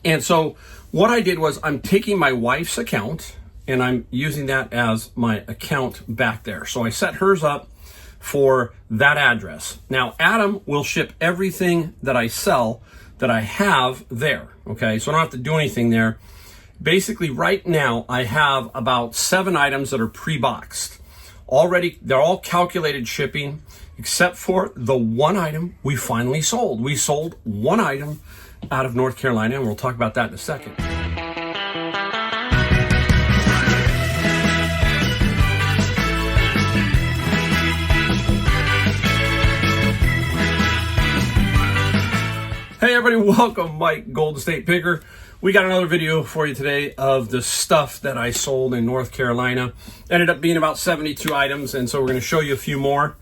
And so what I did was I'm taking my wife's account and I'm using that as my account back there. So I set hers up for that address. Now, Adam will ship everything that I sell that I have there. Okay, so I don't have to do anything there. Basically, right now, I have about 7 items that are pre-boxed. Already, they're all calculated shipping, except for the one item we finally sold. We sold one item out of North Carolina, and we'll talk about that in a second. Hey everybody, welcome. Mike, Golden State Picker. We got another video for you today of the stuff that I sold in North Carolina. Ended up being about 72 items, and so we're going to show you a few more.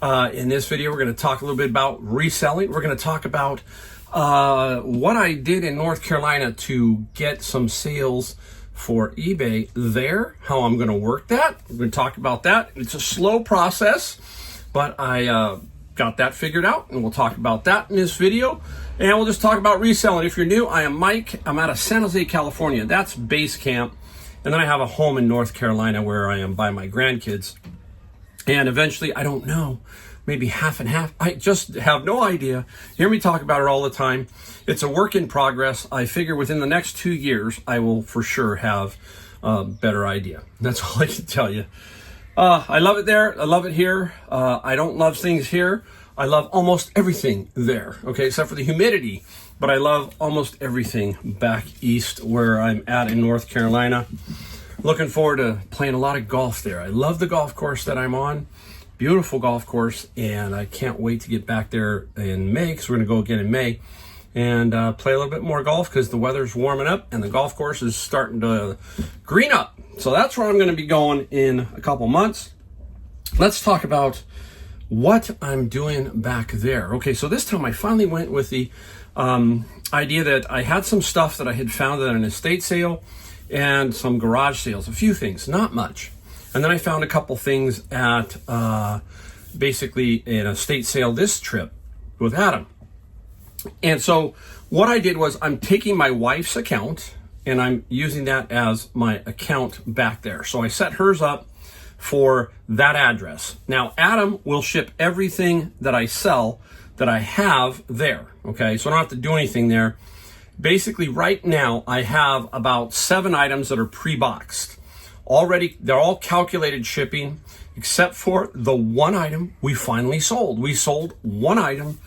In this video, we're going to talk a little bit about reselling. We're going to talk about what I did in North Carolina to get some sales for eBay there, how I'm going to work that. We're going to talk about that. It's a slow process, but I got that figured out, and we'll talk about that in this video. And we'll just talk about reselling. If you're new, I am Mike. I'm out of San Jose, California. That's base camp. And then I have a home in North Carolina where I am by my grandkids. And eventually, I don't know, maybe half and half. I just have no idea. You hear me talk about it all the time. It's a work in progress. I figure within the next 2 years, I will for sure have a better idea. That's all I can tell you. I love it there. I love it here. I don't love things here. I love almost everything there, okay, except for the humidity. But I love almost everything back east where I'm at in North Carolina. Looking forward to playing a lot of golf there. I love the golf course that I'm on. Beautiful golf course, and I can't wait to get back there in May, because we're going to go again in May and play a little bit more golf because the weather's warming up and the golf course is starting to green up. So that's where I'm going to be going in a couple months. Let's talk about what I'm doing back there. Okay, so this time I finally went with the idea that I had some stuff that I had found at an estate sale and some garage sales, a few things, not much. And then I found a couple things at basically an estate sale this trip with Adam. And so what I did was I'm taking my wife's account and I'm using that as my account back there. So I set hers up for that address. Now, Adam will ship everything that I sell that I have there. Okay, so I don't have to do anything there. Basically, right now, I have about 7 items that are pre-boxed. Already, they're all calculated shipping, except for the one item we finally sold. We sold one item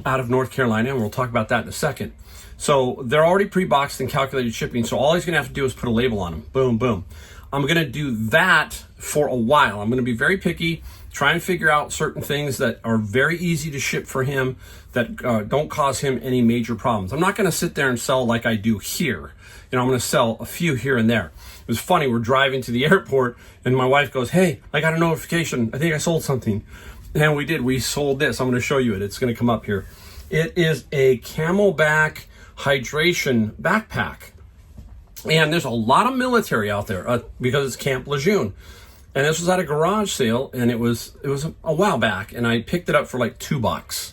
out of North Carolina, and we'll talk about that in a second. So they're already pre-boxed and calculated shipping, so all he's gonna have to do is put a label on them. Boom, boom. I'm gonna do that for a while. I'm gonna be very picky, try and figure out certain things that are very easy to ship for him that don't cause him any major problems. I'm not gonna sit there and sell like I do here. You know, I'm gonna sell a few here and there. It was funny, we're driving to the airport and my wife goes, "Hey, I got a notification. I think I sold something." And we did, we sold this. I'm gonna show you it. It's gonna come up here. It is a Camelback hydration backpack. And there's a lot of military out there because it's Camp Lejeune. And this was at a garage sale, and it was a while back, and I picked it up for like $2.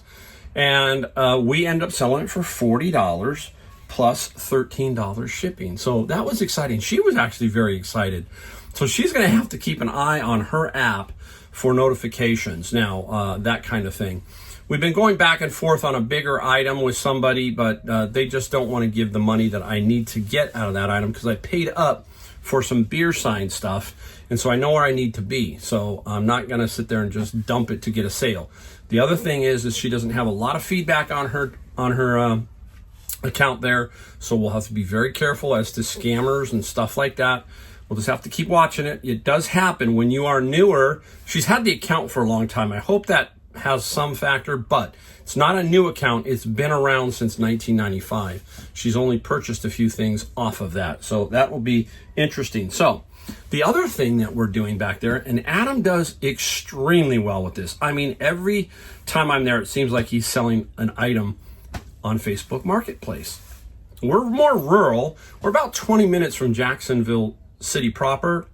And we ended up selling it for $40 plus $13 shipping. So that was exciting. She was actually very excited. So she's going to have to keep an eye on her app for notifications now, that kind of thing. We've been going back and forth on a bigger item with somebody, but they just don't want to give the money that I need to get out of that item because I paid up for some beer sign stuff, and so I know where I need to be. So I'm not going to sit there and just dump it to get a sale. The other thing is she doesn't have a lot of feedback on her account there, so we'll have to be very careful as to scammers and stuff like that. We'll just have to keep watching it. It does happen when you are newer. She's had the account for a long time. I hope that has some factor, but it's not a new account. It's been around since 1995. She's only purchased a few things off of that. So that will be interesting. So the other thing that we're doing back there, and Adam does extremely well with this. I mean, every time I'm there, it seems like he's selling an item on Facebook Marketplace. We're more rural. We're about 20 minutes from Jacksonville City proper.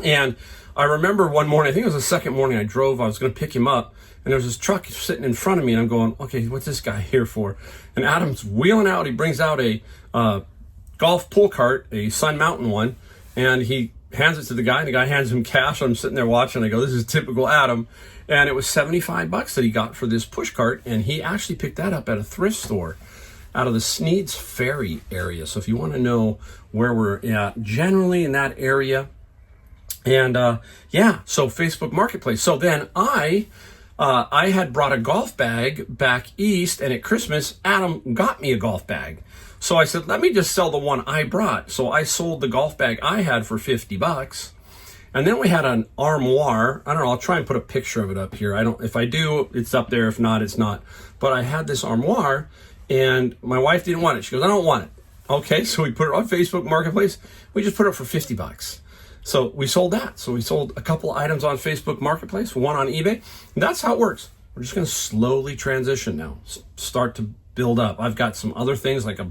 And I remember one morning, I think it was the second morning I drove, I was going to pick him up, and there was this truck sitting in front of me, and I'm going, okay, what's this guy here for? And Adam's wheeling out, he brings out a golf pull cart, a Sun Mountain one, and he hands it to the guy, and the guy hands him cash. I'm sitting there watching, I go, this is typical Adam. And it was $75 that he got for this push cart, and he actually picked that up at a thrift store out of the Sneed's Ferry area. So if you want to know where we're at, generally in that area. And yeah, so Facebook Marketplace. So then I had brought a golf bag back east, and at Christmas, Adam got me a golf bag. So I said, let me just sell the one I brought. So I sold the golf bag I had for $50. And then we had an armoire. I don't know, I'll try and put a picture of it up here. If I do, it's up there. If not, it's not. But I had this armoire, and my wife didn't want it. She goes, I don't want it. Okay, so we put it on Facebook Marketplace. We just put it up for $50. So we sold that. So we sold a couple items on Facebook Marketplace, one on eBay. And that's how it works. We're just going to slowly transition now, start to build up. I've got some other things like I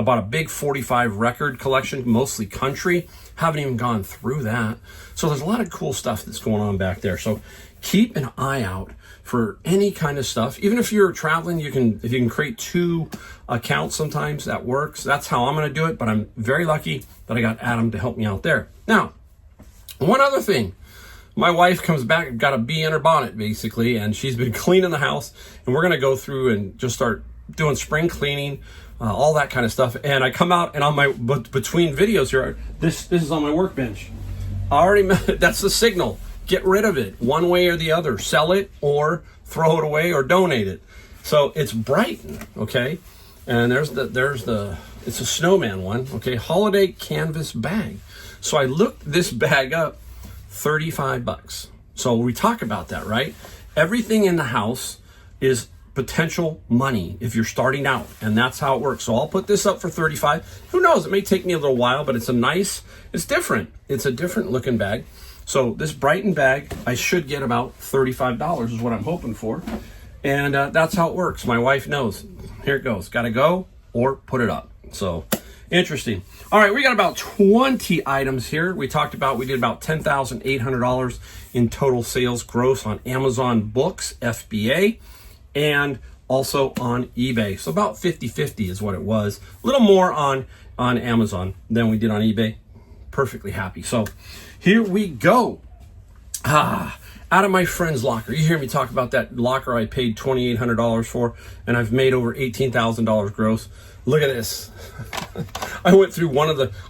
bought a big 45 record collection, mostly country. Haven't even gone through that. So there's a lot of cool stuff that's going on back there. So keep an eye out for any kind of stuff. Even if you're traveling, if you can create 2 accounts sometimes, that works. That's how I'm going to do it. But I'm very lucky that I got Adam to help me out there. Now, one other thing. My wife comes back, got a bee in her bonnet basically, and she's been cleaning the house, and we're going to go through and just start doing spring cleaning, all that kind of stuff. And I come out, and on my between videos here, this is on my workbench. I already that's the signal. Get rid of it one way or the other. Sell it or throw it away or donate it. So it's Brighton, okay? And there's the it's a snowman one, okay? Holiday canvas bag. So I looked this bag up, $35. So we talk about that, right? Everything in the house is potential money if you're starting out, and that's how it works. So I'll put this up for $35. Who knows, it may take me a little while, but it's different. It's a different looking bag. So this Brighton bag, I should get about $35 is what I'm hoping for. And that's how it works. My wife knows. Here it goes. Got to go or put it up. So interesting. All right, we got about 20 items here. We did about $10,800 in total sales gross on Amazon Books, FBA, and also on eBay. So about 50-50 is what it was. A little more on Amazon than we did on eBay. Perfectly happy. So here we go. Out of my friend's locker. You hear me talk about that locker I paid $2,800 for, and I've made over $18,000 gross. Look at this. I went through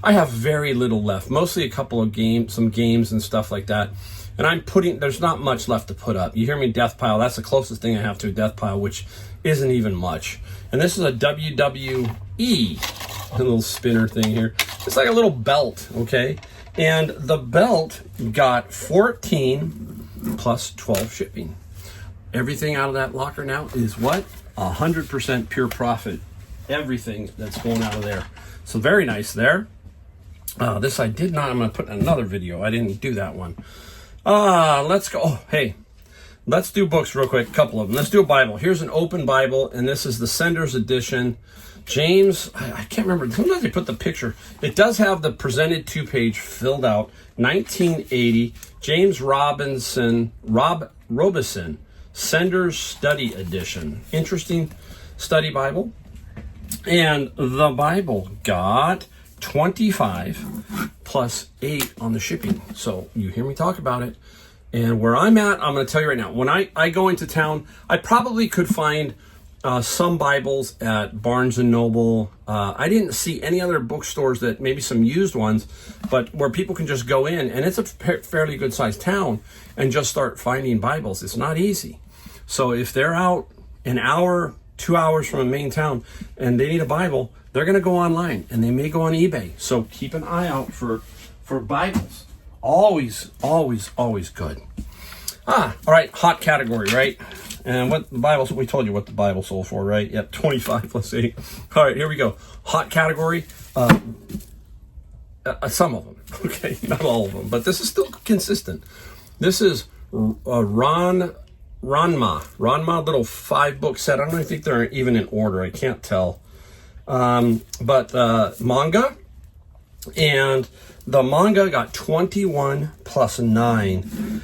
I have very little left, mostly a couple of some games and stuff like that. And there's not much left to put up. You hear me, death pile. That's the closest thing I have to a death pile, which isn't even much. And this is a WWE, a little spinner thing here. It's like a little belt, okay? And the belt got 14 plus 12 shipping. Everything out of that locker now is what? 100% pure profit. Everything that's going out of there. So very nice there. This I did not. I'm going to put in another video. I didn't do that one. Let's go. Oh, hey, let's do books real quick. A couple of them. Let's do a Bible. Here's an open Bible, and this is the Sender's edition. James, I can't remember. Sometimes they put the picture. It does have the presented 2-page filled out. 1980. James Robison, Sender's Study Edition. Interesting study Bible. And the Bible got 25 plus 8 on the shipping. So you hear me talk about it. And where I'm at, I'm going to tell you right now, when I go into town, I probably could find some Bibles at Barnes & Noble. I didn't see any other bookstores that, maybe some used ones, but where people can just go in, and it's a fairly good sized town, and just start finding Bibles. It's not easy. So if they're out an hour, 2 hours from a main town, and they need a Bible, they're going to go online, and they may go on eBay. So keep an eye out for Bibles. Always, always, always good. All right, hot category, right? And what the Bible, we told you what the Bible sold for, right? Yep, 25 plus 8. All right, here we go. Hot category. Some of them, okay? Not all of them, but this is still consistent. This is Ranma little 5-book set. I don't even think they're even in order. I can't tell. But manga, And the manga got 21 plus 9.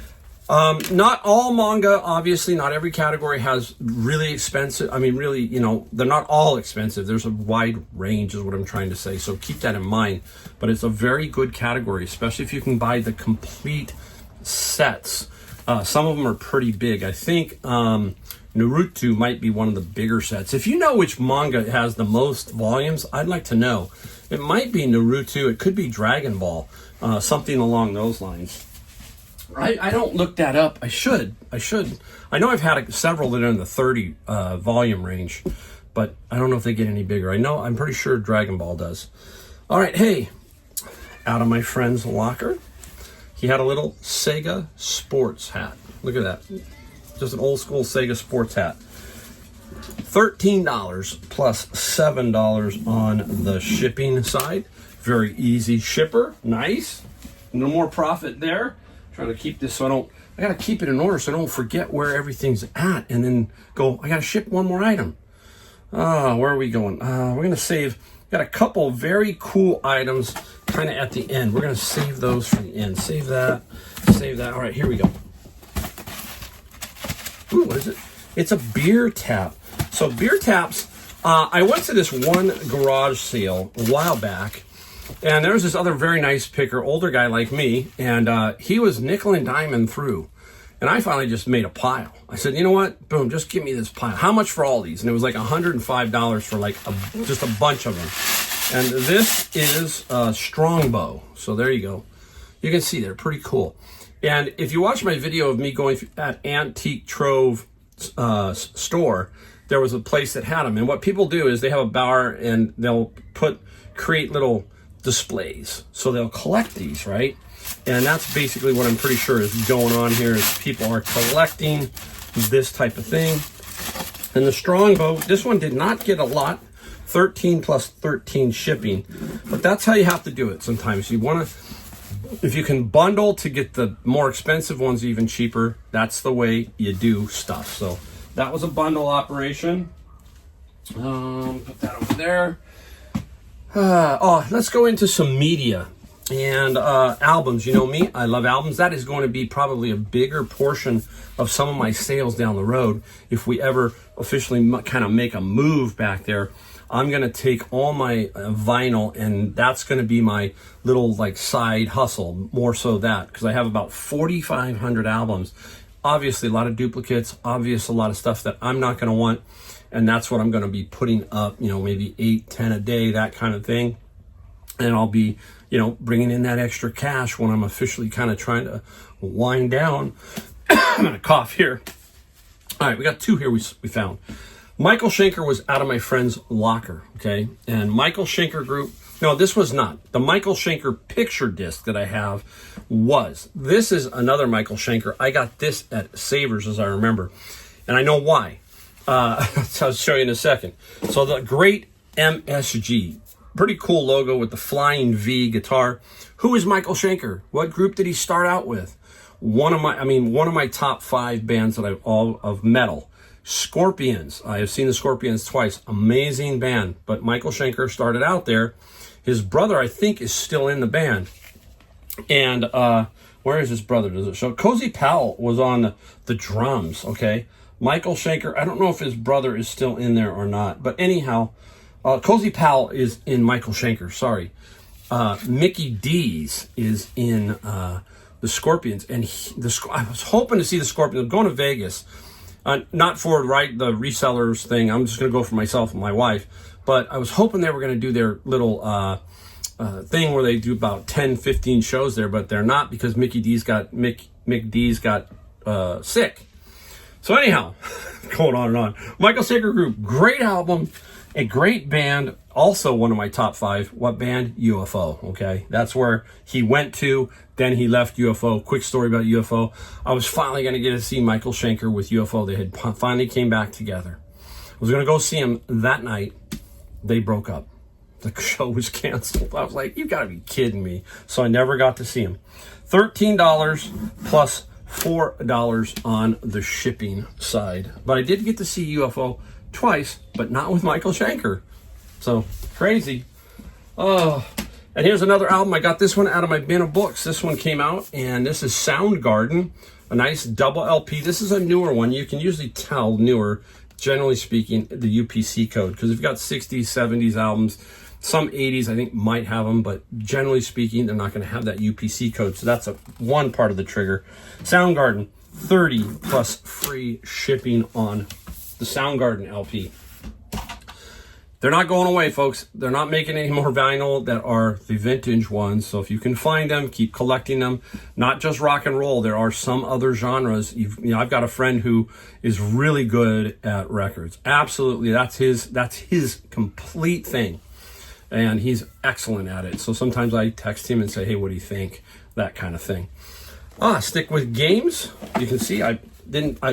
Not all manga, obviously, not every category has really expensive. I mean, really, you know, they're not all expensive. There's a wide range is what I'm trying to say. So keep that in mind. But it's a very good category, especially if you can buy the complete sets. Some of them are pretty big. I think Naruto might be one of the bigger sets. If you know which manga has the most volumes, I'd like to know. It might be Naruto. It could be Dragon Ball. Something along those lines. I don't look that up. I should. I know I've had several that are in the 30 volume range, but I don't know if they get any bigger. I'm pretty sure Dragon Ball does. All right, hey, out of my friend's locker, he had a little Sega sports hat. Look at that. Just an old school Sega sports hat. $13 plus $7 on the shipping side. Very easy shipper. Nice. No more profit there. Trying to keep this so I got to keep it in order so I don't forget where everything's at and then go, I got to ship one more item. Where are we going? We're going to save, got a couple very cool items kind of at the end. We're going to save those for the end. Save that. All right, here we go. Ooh, what is it? It's a beer tap. So beer taps, I went to this one garage sale a while back, and there was this other very nice picker, older guy like me, and he was nickel and diming through. And I finally just made a pile. I said, you know what? Boom, just give me this pile. How much for all these? And it was like $105 for like just a bunch of them. And this is Strongbow. So there you go. You can see they're pretty cool. And if you watch my video of me going at Antique Trove store, there was a place that had them. And what people do is they have a bar and they'll create little displays. So they'll collect these, right? And that's basically what I'm pretty sure is going on here is people are collecting this type of thing. And the Strongbow, this one did not get a lot, 13 plus 13 shipping, but that's how you have to do it sometimes. You want to, if you can bundle to get the more expensive ones even cheaper, that's the way you do stuff. So that was a bundle operation. Put that over there. Let's go into some media and albums. You know me, I love albums. That is going to be probably a bigger portion of some of my sales down the road. If we ever officially kind of make a move back there, I'm going to take all my vinyl, and that's going to be my little like side hustle, more so that, because I have about 4,500 albums. Obviously, a lot of duplicates, a lot of stuff that I'm not going to want. And that's what I'm going to be putting up, you know, maybe 8, 10 a day, that kind of thing. And I'll be, you know, bringing in that extra cash when I'm officially kind of trying to wind down. I'm going to cough here. All right, we got two here we found. Michael Schenker was out of my friend's locker, okay? And Michael Schenker Group, no, this was not. The Michael Schenker picture disc that I have was. This is another Michael Schenker. I got this at Savers, as I remember. And I know why. So I'll show you in a second. So the great MSG, pretty cool logo with the flying V guitar. Who is Michael Schenker? What group did he start out with? One of my top 5 bands that of metal. Scorpions. I have seen the Scorpions twice. Amazing band. But Michael Schenker started out there. His brother, I think, is still in the band. And where is his brother? Does it show? Cozy Powell was on the drums, okay? Michael Schenker, I don't know if his brother is still in there or not. But anyhow, Cozy Powell is in Michael Schenker, sorry. Mickey D's is in the Scorpions. And I was hoping to see the Scorpions. I'm going to Vegas. Not for the resellers thing. I'm just going to go for myself and my wife. But I was hoping they were going to do their little thing where they do about 10, 15 shows there. But they're not, because Mick D's got sick. So anyhow, going on and on. Michael Schenker Group, great album, a great band. Also one of my top 5. What band? UFO, okay? That's where he went to. Then he left UFO. Quick story about UFO. I was finally going to get to see Michael Schenker with UFO. They had finally came back together. I was going to go see him that night. They broke up. The show was canceled. I was like, you got to be kidding me. So I never got to see him. $13 plus $4 on the shipping side. But I did get to see UFO twice, but not with Michael Schenker. So crazy. Oh, And here's another album. I got this one out of my bin of books. This one came out, and this is Soundgarden, a nice double LP. This is a newer one. You can usually tell newer, generally speaking, the UPC code, because you've got 60s, 70s albums. Some 80s, I think, might have them, but generally speaking, they're not going to have that UPC code. So that's one part of the trigger. Soundgarden, 30 plus free shipping on the Soundgarden LP. They're not going away, folks. They're not making any more vinyl that are the vintage ones. So if you can find them, keep collecting them. Not just rock and roll. There are some other genres. I've got a friend who is really good at records. Absolutely, that's his complete thing, and he's excellent at it. So sometimes I text him and say, "Hey, what do you think?" That kind of thing. Stick with games. You can see I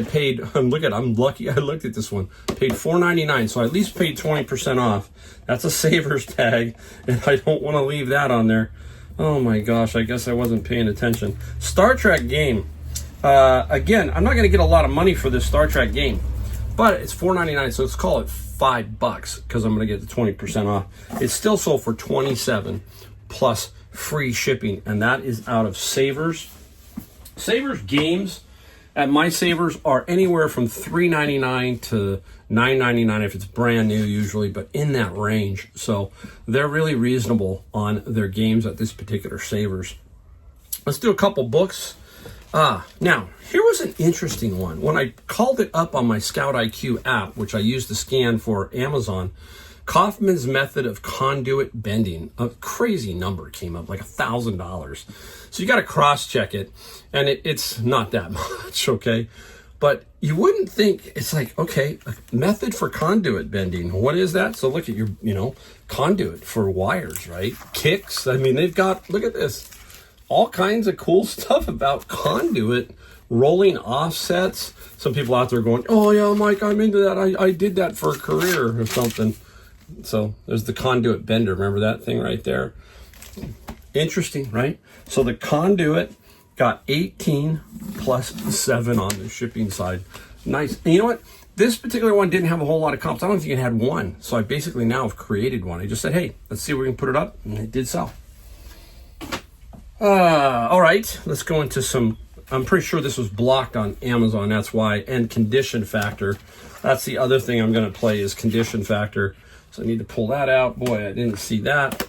paid, I'm lucky I looked at this one. Paid $4.99, so I at least paid 20% off. That's a Savers tag, and I don't want to leave that on there. Oh my gosh, I guess I wasn't paying attention. Star Trek game. Again, I'm not going to get a lot of money for this Star Trek game, but it's $4.99, so let's call it $5 because I'm going to get the 20% off. It's still sold for $27 plus free shipping, and that is out of Savers. Savers games at my Savers are anywhere from $3.99 to $9.99 if it's brand new usually, but in that range. So they're really reasonable on their games at this particular Savers. Let's do a couple books. Now, here was an interesting one. When I called it up on my Scout IQ app, which I use to scan for Amazon, Kaufman's method of conduit bending, a crazy number came up, like $1,000. So you got to cross-check it, and it's not that much, okay? But you wouldn't think, it's like, okay, a method for conduit bending. What is that? So look at your, conduit for wires, right? Kicks. I mean, they've got, look at this, all kinds of cool stuff about conduit, rolling offsets. Some people out there going, oh yeah, Mike, I'm into that. I did that for a career or something. So there's the conduit bender. Remember that thing right there? Interesting, right? So the conduit got 18 plus 7 on the shipping side. Nice. And you know what? This particular one didn't have a whole lot of comps. I don't think it had one. So I basically now have created one. I just said, hey, let's see if we can put it up. And it did sell. All right, let's go into some, I'm pretty sure this was blocked on Amazon. That's why. And condition factor. That's the other thing I'm going to play is condition factor. So I need to pull that out. Boy, I didn't see that.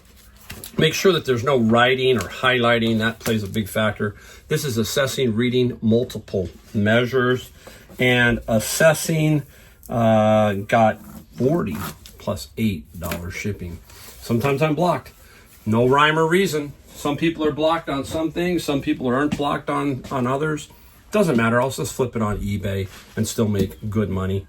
Make sure that there's no writing or highlighting. That plays a big factor. This is assessing reading multiple measures. And assessing got 40 plus $8 shipping. Sometimes I'm blocked. No rhyme or reason. Some people are blocked on some things. Some people aren't blocked on others. Doesn't matter. I'll just flip it on eBay and still make good money.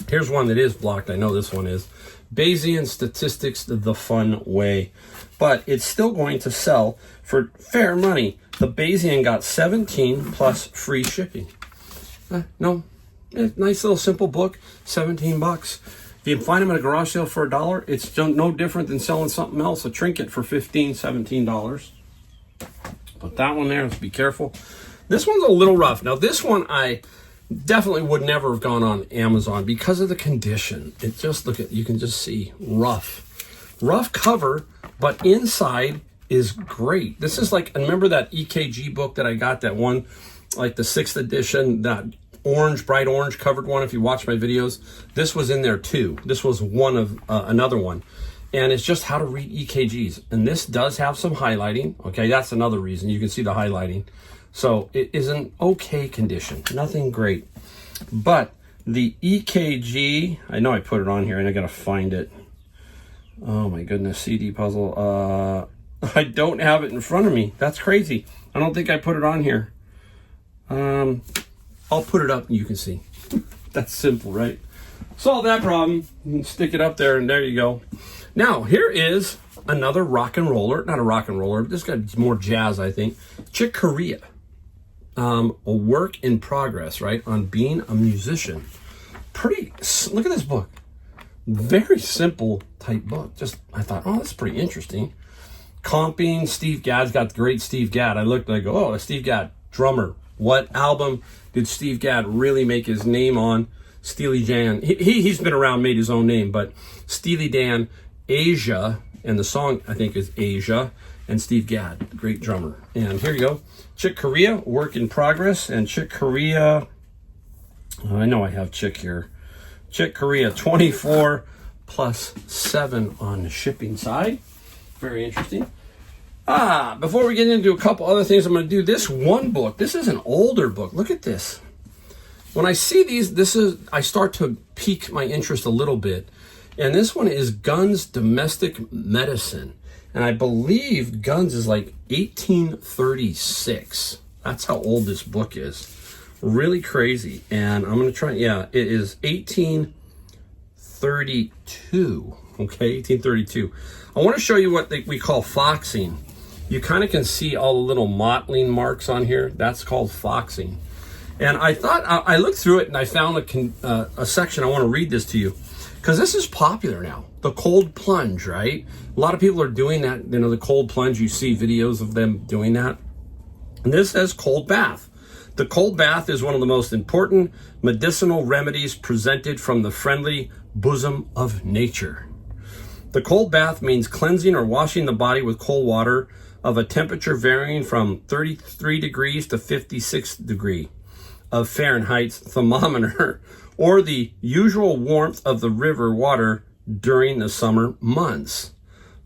Here's one that is blocked. I know this one is. Bayesian Statistics the Fun Way. But it's still going to sell for fair money. The Bayesian got 17 plus free shipping. Nice little simple book, $17. If you find them at a garage sale for $1, it's no different than selling something else, a trinket for $15, $17. Put that one there, let's be careful. This one's a little rough. Now this one I definitely would never have gone on Amazon because of the condition. It just, you can just see rough cover, but inside is great. This is like, remember that EKG book that I got, that one, like the 6th edition, that orange, bright orange covered one. If you watch my videos, this was in there too. This was one of another one, and it's just how to read EKGs. And this does have some highlighting. Okay, that's another reason you can see the highlighting. So it is an okay condition, nothing great. But the EKG, I know I put it on here and I gotta find it. Oh my goodness, CD puzzle. I don't have it in front of me. That's crazy. I don't think I put it on here. I'll put it up and you can see. That's simple, right? Solve that problem. You can stick it up there and there you go. Now, here is another rock and roller. Not a rock and roller, but this got more jazz, I think. Chick Corea. A work in progress, right? On being a musician. Look at this book. Very simple type book. I thought, oh, that's pretty interesting. Comping, Steve Gadd's got the great Steve Gadd. I looked, I go, oh, Steve Gadd, drummer. What album did Steve Gadd really make his name on? Steely Dan. He's been around, made his own name, but Steely Dan, Asia, And the song, I think, is Asia, and Steve Gadd, great drummer. And here you go. Chick Corea, work in progress. And Chick Corea, I know I have Chick here. Chick Corea, 24 plus 7 on the shipping side. Very interesting. Before we get into a couple other things, I'm going to do this one book. This is an older book. Look at this. When I see these, I start to pique my interest a little bit. And this one is Guns Domestic Medicine. And I believe Guns is like 1836. That's how old this book is. Really crazy. And I'm going to try, yeah, it is 1832. Okay, 1832. I want to show you what we call foxing. You kind of can see all the little mottling marks on here. That's called foxing. And I thought, I looked through it and I found a section. I want to read this to you because this is popular now. The cold plunge, right? A lot of people are doing that. You know, the cold plunge, you see videos of them doing that. And this says cold bath. The cold bath is one of the most important medicinal remedies presented from the friendly bosom of nature. The cold bath means cleansing or washing the body with cold water of a temperature varying from 33 degrees to 56 degrees of Fahrenheit's thermometer, or the usual warmth of the river water during the summer months.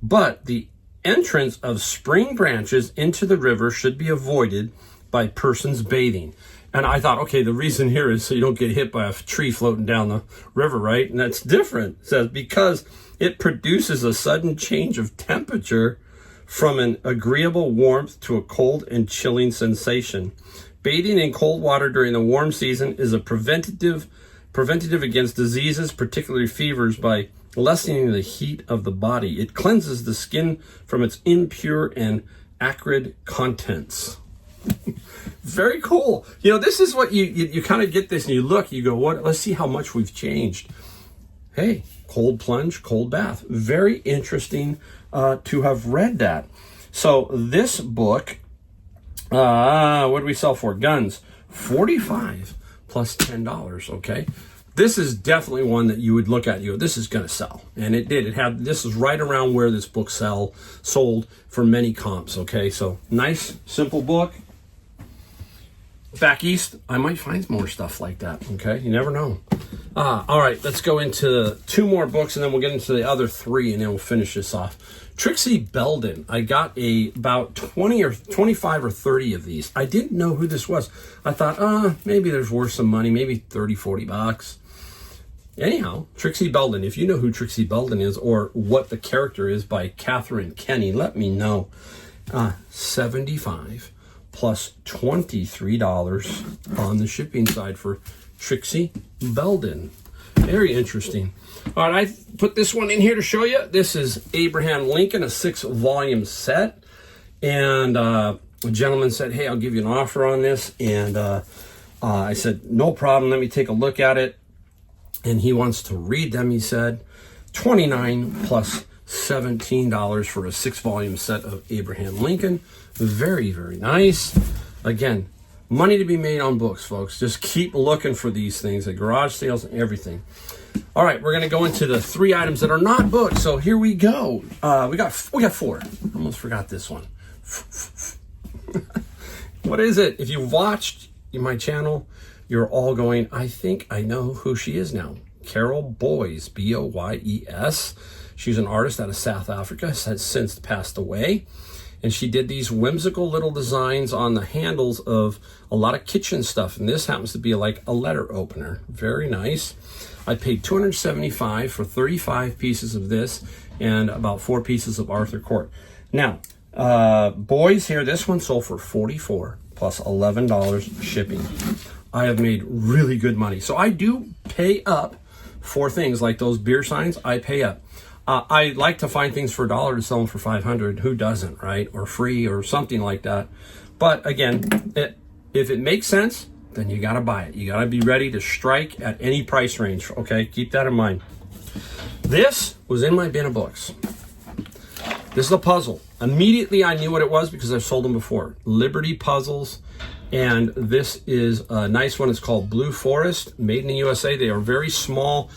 But the entrance of spring branches into the river should be avoided by persons bathing. And I thought, okay, the reason here is so you don't get hit by a tree floating down the river, right? And that's different. It says because it produces a sudden change of temperature from an agreeable warmth to a cold and chilling sensation. Bathing in cold water during the warm season is a preventative against diseases, particularly fevers, by lessening the heat of the body. It cleanses the skin from its impure and acrid contents. Very cool. You know, this is what you kind of get this and you look, you go, what? Let's see how much we've changed. Hey, cold plunge, cold bath. Very interesting to have read that. So this book, what do we sell for? Guns, $45 plus $10. Okay. This is definitely one that you would look at. You go, this is going to sell. And it did. This is right around where this book sold for many comps. Okay. So nice, simple book. Back east, I might find more stuff like that. Okay. You never know. All right. Let's go into 2 more books and then we'll get into the other 3 and then we'll finish this off. Trixie Belden. I got about 20 or 25 or 30 of these. I didn't know who this was. I thought, maybe there's worth some money, maybe 30, 40 bucks. Anyhow, Trixie Belden. If you know who Trixie Belden is or what the character is by Catherine Kenny, let me know. $75 plus $23 on the shipping side for Trixie Belden. Very interesting. All right, I put this one in here to show you. This is Abraham Lincoln, a 6-volume set. And a gentleman said, hey, I'll give you an offer on this. And I said, no problem. Let me take a look at it. And he wants to read them, he said. $29 plus $17 for a 6-volume set of Abraham Lincoln. Very, very nice. Again, money to be made on books, folks. Just keep looking for these things at garage sales and everything. All right, we're going to go into the 3 items that are not books. So here we go. We got 4. Almost forgot this one. What is it? If you've watched my channel, you're all going, I think I know who she is now. Carol Boyes, B-O-Y-E-S. She's an artist out of South Africa, has since passed away. And she did these whimsical little designs on the handles of a lot of kitchen stuff. And this happens to be like a letter opener. Very nice. I paid $275 for 35 pieces of this and about 4 pieces of Arthur Court. Now, Boys here, this one sold for $44 plus $11 shipping. I have made really good money. So I do pay up for things like those beer signs. I pay up. I like to find things for $1 to sell them for $500. Who doesn't, right? Or free or something like that. But again, if it makes sense, then you got to buy it. You got to be ready to strike at any price range. Okay, keep that in mind. This was in my bin of books. This is a puzzle. Immediately I knew what it was because I've sold them before. Liberty Puzzles. And this is a nice one. It's called Blue Forest, made in the USA. They are very small,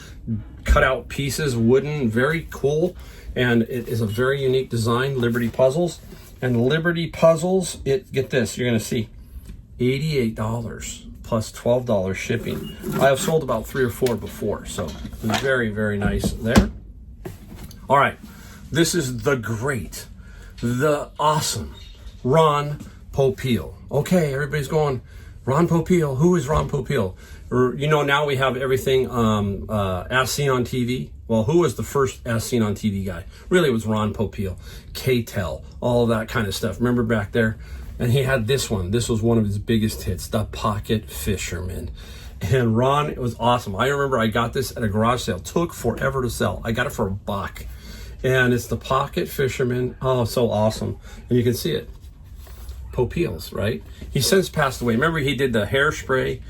cut out pieces, wooden, very cool. And it is a very unique design, Liberty Puzzles. And Liberty Puzzles, get this, you're gonna see $88 plus $12 shipping. I have sold about 3 or 4 before, so very, very nice there. All right, this is the great, the awesome Ron Popeil. Okay, everybody's going, Ron Popeil, who is Ron Popeil? You know, now we have everything as seen on TV. Well, who was the first as seen on TV guy? Really, it was Ron Popeil, K-Tel, all of that kind of stuff. Remember back there? And he had this one. This was one of his biggest hits, The Pocket Fisherman. And Ron, it was awesome. I remember I got this at a garage sale. Took forever to sell. I got it for $1. And it's The Pocket Fisherman. Oh, so awesome. And you can see it. Popeil's, right? He's since passed away. Remember, he did the hairspray.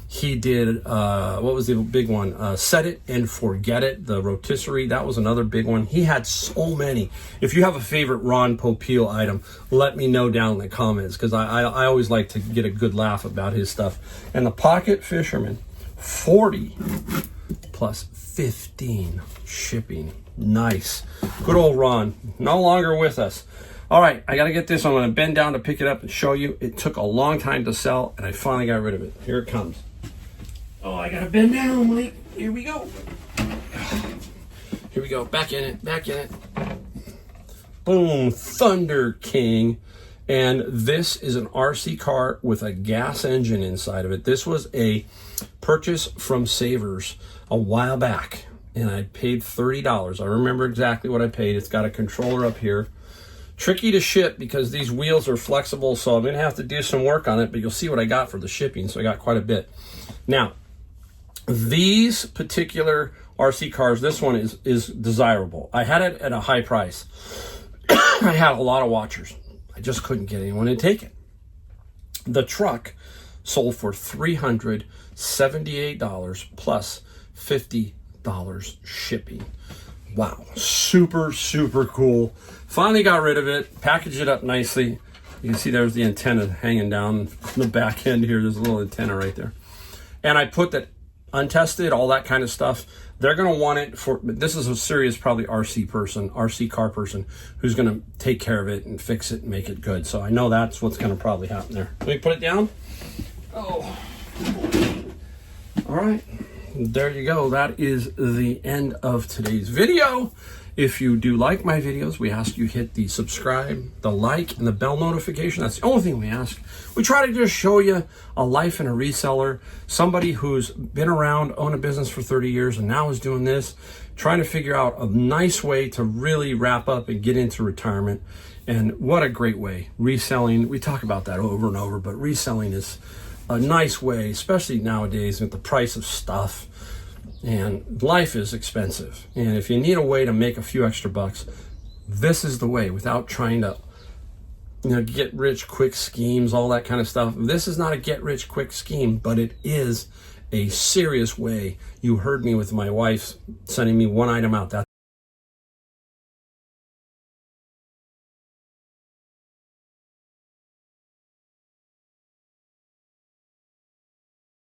He did, what was the big one? Set It and Forget It, the rotisserie. That was another big one. He had so many. If you have a favorite Ron Popeil item, let me know down in the comments, because I always like to get a good laugh about his stuff. And the Pocket Fisherman, 40 plus 15 shipping. Nice. Good old Ron, no longer with us. All right, I got to get this. I'm going to bend down to pick it up and show you. It took a long time to sell, and I finally got rid of it. Here it comes. Oh, I got to bend down, Mike. Here we go. Here we go. Back in it. Back in it. Boom. Thunder King. And this is an RC car with a gas engine inside of it. This was a purchase from Savers a while back, and I paid $30. I remember exactly what I paid. It's got a controller up here. Tricky to ship because these wheels are flexible, so I'm going to have to do some work on it, but you'll see what I got for the shipping, so I got quite a bit. Now, these particular RC cars, this one is desirable. I had it at a high price. I had a lot of watchers. I just couldn't get anyone to take it. The truck sold for $378 plus $50 shipping. Wow, super, super cool. Finally got rid of it, packaged it up nicely. You can see there's the antenna hanging down the back end here. There's a little antenna right there. And I put that untested, all that kind of stuff. They're going to want it for, this is a serious probably RC car person who's going to take care of it and fix it and make it good. So I know that's what's going to probably happen there. Let me put it down. Oh, all right. There you go. That is the end of today's video. If you do like my videos, we ask you hit the subscribe, the like, and the bell notification. That's the only thing we ask. We try to just show you a life in a reseller, somebody who's been around, owned a business for 30 years, and now is doing this, trying to figure out a nice way to really wrap up and get into retirement. And what a great way. Reselling, we talk about that over and over, but reselling is a nice way, especially nowadays with the price of stuff. And life is expensive. And if you need a way to make a few extra bucks, this is the way, without trying to, get rich quick schemes, all that kind of stuff. This is not a get rich quick scheme, but it is a serious way. You heard me with my wife sending me one item out. That's